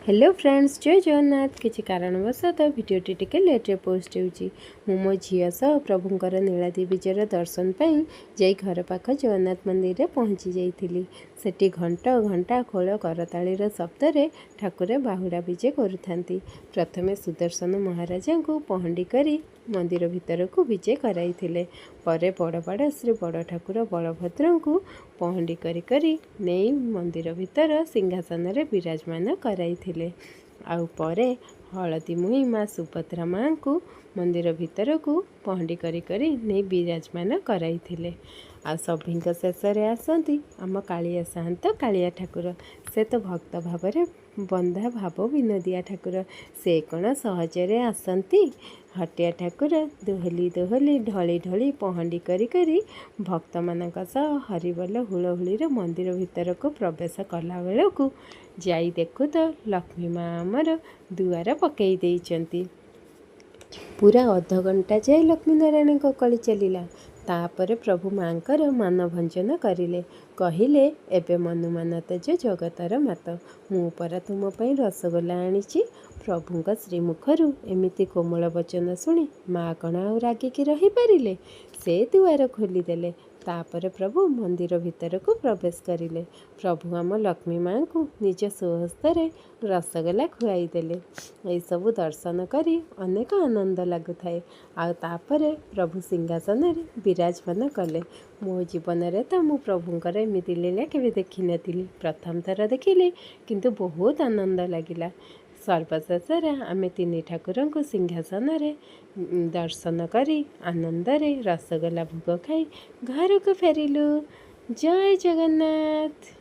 Hello friends, जय जगन्नाथ। किसी कारणवशतः भिडियोटी टिके लेट्रे पोस्ट होउची। मु मो झील सह प्रभुंकर नीलाद्रि विजयर दर्शन पाई जाई घर पाख जगन्नाथ मंदिर रे पहुँची जाइथिली। सेठी घंटा घंटा खोल करतालीर शब्दरे ठाकुर बाहुड़ा विजे करुथांती। प्रथमे सुदर्शन महाराजा को पहंडी करी मंदिर भितर को विजे कराइथिले। परे बड़बाड़ श्री बड़ ठाकुर बलभद्र को पहंडी करी करी नहीं मंदिर भितर सिंहासन रे विराजमान कराइथिले। आउ परे हलदी मुही माँ सुभद्रा माँ को मंदिर भितर को पहंडी करी करी नहीं विराजमान कराइथिले। आ सभिंक शेष आसती आम कालिया साहंत कालिया ठाकुर। से तो भक्त भाव बंधा भाव विनोदिया ठाकुर। से कौन सहजरे आसती। हटिया ठाकुर दोहली दोहली ढली ढली पहंडी करी करी भक्त मानक सह हरिबोल हुलहुली मंदिर भितर को प्रवेश कला बेलू जाई देखु तो लक्ष्मी माँ आमर दुआर पकई देइचंती। पूरा अध घंटा जाए लक्ष्मी नारायण कली चलिला। तापर प्रभु माँकर मानभंजन करिले। कहिले एबे मनु मान तेज जगतर मात। मु परा तुम पई रसगोला आनिची। प्रभुंक श्रीमुखरू एमिति कोमल वचन शुणी माँ कण आउ रागिकी रही पारिले। से दुआर खोलीदेले। तापर प्रभु मंदिर भितर को प्रवेश करिले। प्रभु आम लक्ष्मी माँ को निज स्वहस्तर रसगोला खुआई देले। ये सब दर्शन करी अनेक आनंद लगुଥାଏ। तापर प्रभु सिंहासन विराजमान कले। मो जीवन में तो मु प्रभुंकर एमती लीला केवे देखी नथिली। प्रथम थर देखिली किंतु बहुत आनंद लगिला। सर्वशेष आमे तीन ठाकुर को सिंहासन दर्शन करी आनंदरे रसगोला भोग खाई घर को फेरिलु। जय जगन्नाथ।